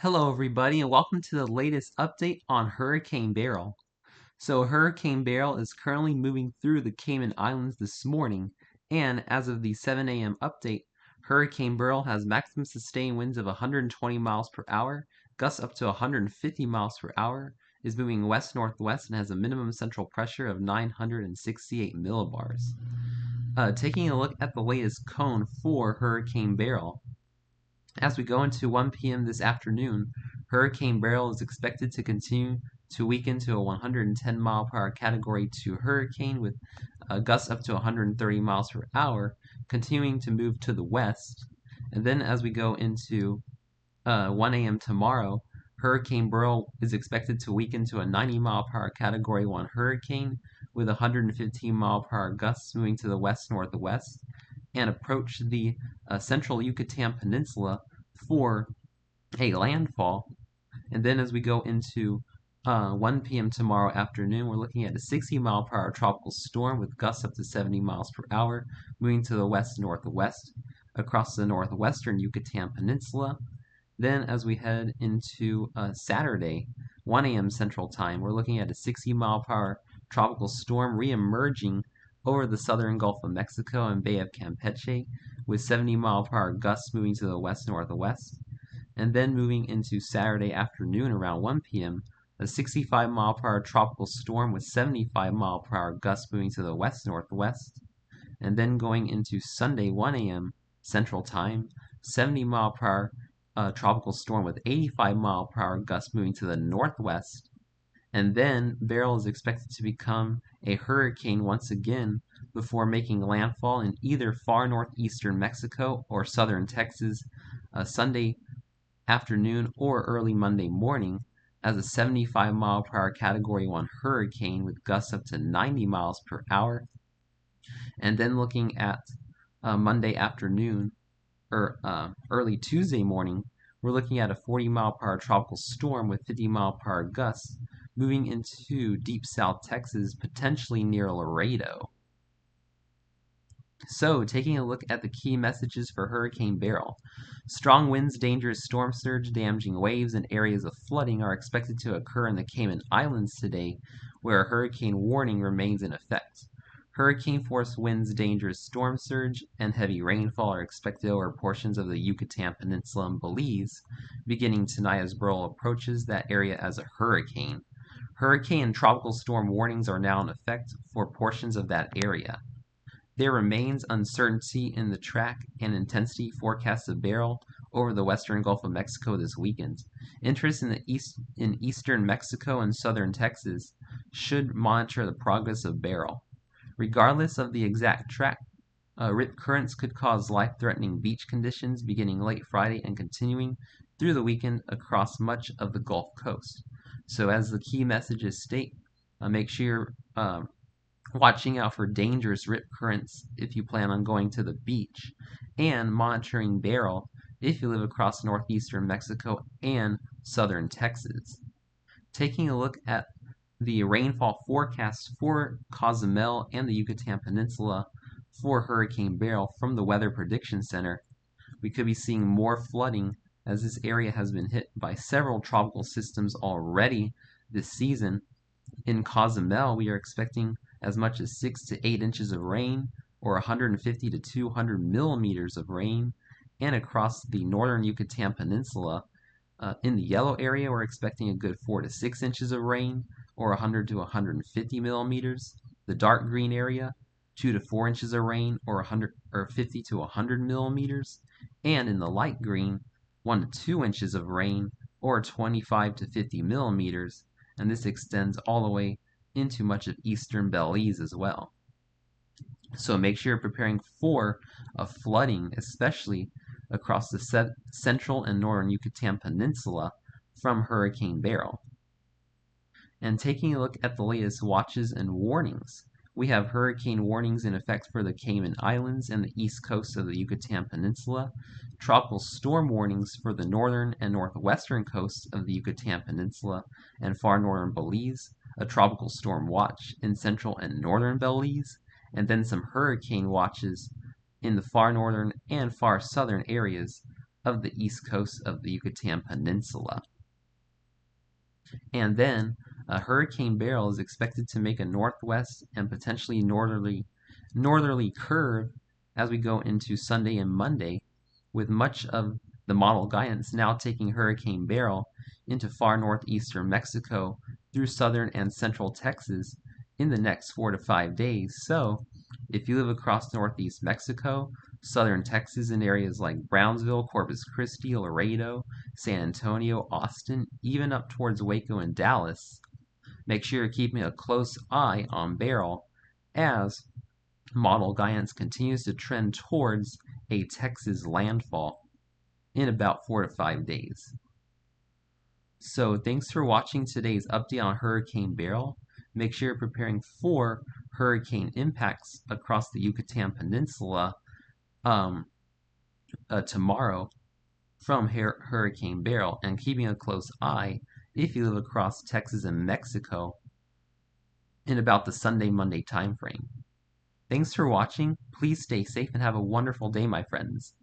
Hello, everybody, and welcome to the latest update on Hurricane Beryl. So, Hurricane Beryl is currently moving through the Cayman Islands this morning, and as of the 7 a.m. update, Hurricane Beryl has maximum sustained winds of 120 miles per hour, gusts up to 150 miles per hour, is moving west-northwest, and has a minimum central pressure of 968 millibars. Taking a look at the latest cone for Hurricane Beryl. As we go into 1 p.m. this afternoon, Hurricane Beryl is expected to continue to weaken to a 110 mile per hour Category 2 hurricane with gusts up to 130 miles per hour, continuing to move to the west. And then as we go into 1 a.m. tomorrow, Hurricane Beryl is expected to weaken to a 90 mile per hour Category 1 hurricane with 115 mile per hour gusts moving to the west-northwest and approach the central Yucatan Peninsula for a landfall. And then as we go into 1 p.m. tomorrow afternoon, we're looking at a 60 mile per hour tropical storm with gusts up to 70 miles per hour, moving to the west-northwest across the northwestern Yucatan Peninsula. Then as we head into Saturday, 1 a.m. Central Time, we're looking at a 60 mile per hour tropical storm re-emerging over the southern Gulf of Mexico and Bay of Campeche, with 70 mile per hour gusts moving to the west-northwest. And then moving into Saturday afternoon around 1 p.m., a 65 mile per hour tropical storm with 75 mile per hour gusts moving to the west-northwest. And then going into Sunday 1 a.m. Central Time, 70 mile per hour tropical storm with 85 mile per hour gusts moving to the northwest. And then Beryl is expected to become a hurricane once again before making landfall in either far northeastern Mexico or southern Texas Sunday afternoon or early Monday morning as a 75 mile per hour Category 1 hurricane with gusts up to 90 miles per hour. And then looking at Monday afternoon or early Tuesday morning, we're looking at a 40 mile per hour tropical storm with 50 mile per hour gusts moving into deep south Texas, potentially near Laredo. So, taking a look at the key messages for Hurricane Beryl. Strong winds, dangerous storm surge, damaging waves, and areas of flooding are expected to occur in the Cayman Islands today, where a hurricane warning remains in effect. Hurricane-force winds, dangerous storm surge, and heavy rainfall are expected over portions of the Yucatan Peninsula and Belize, beginning tonight as Beryl approaches that area as a hurricane. Hurricane and tropical storm warnings are now in effect for portions of that area. There remains uncertainty in the track and intensity forecast of Beryl over the western Gulf of Mexico this weekend. Interest in eastern Mexico and southern Texas should monitor the progress of Beryl. Regardless of the exact track, rip currents could cause life-threatening beach conditions beginning late Friday and continuing through the weekend across much of the Gulf Coast. So as the key messages state, make sure you're watching out for dangerous rip currents if you plan on going to the beach, and monitoring Beryl if you live across northeastern Mexico and southern Texas. Taking a look at the rainfall forecast for Cozumel and the Yucatan Peninsula for Hurricane Beryl from the Weather Prediction Center, we could be seeing more flooding as this area has been hit by several tropical systems already this season. In Cozumel, we are expecting as much as 6 to 8 inches of rain, or 150 to 200 millimeters of rain, and across the northern Yucatan Peninsula. In the yellow area, we're expecting a good 4 to 6 inches of rain, or 100 to 150 millimeters. The dark green area, 2 to 4 inches of rain, or 50 to 100 millimeters. And in the light green, 1 to 2 inches of rain, or 25 to 50 millimeters, and this extends all the way into much of eastern Belize as well. So make sure you're preparing for a flooding, especially across the central and northern Yucatan Peninsula from Hurricane Beryl. And taking a look at the latest watches and warnings, we have hurricane warnings in effect for the Cayman Islands and the east coast of the Yucatan Peninsula, tropical storm warnings for the northern and northwestern coasts of the Yucatan Peninsula and far northern Belize, a tropical storm watch in central and northern Belize, and then some hurricane watches in the far northern and far southern areas of the east coast of the Yucatan Peninsula. And then Hurricane Beryl is expected to make a northwest and potentially northerly curve as we go into Sunday and Monday, with much of the model guidance now taking Hurricane Beryl into far northeastern Mexico through southern and central Texas in the next 4 to 5 days. So, if you live across northeast Mexico, southern Texas in areas like Brownsville, Corpus Christi, Laredo, San Antonio, Austin, even up towards Waco and Dallas, make sure you're keeping a close eye on Beryl as model guidance continues to trend towards a Texas landfall in about 4 to 5 days. So thanks for watching today's update on Hurricane Beryl. Make sure you're preparing for hurricane impacts across the Yucatan Peninsula tomorrow from Hurricane Beryl, and keeping a close eye if you live across Texas and Mexico in about the Sunday-Monday time frame. Thanks for watching. Please stay safe and have a wonderful day, my friends.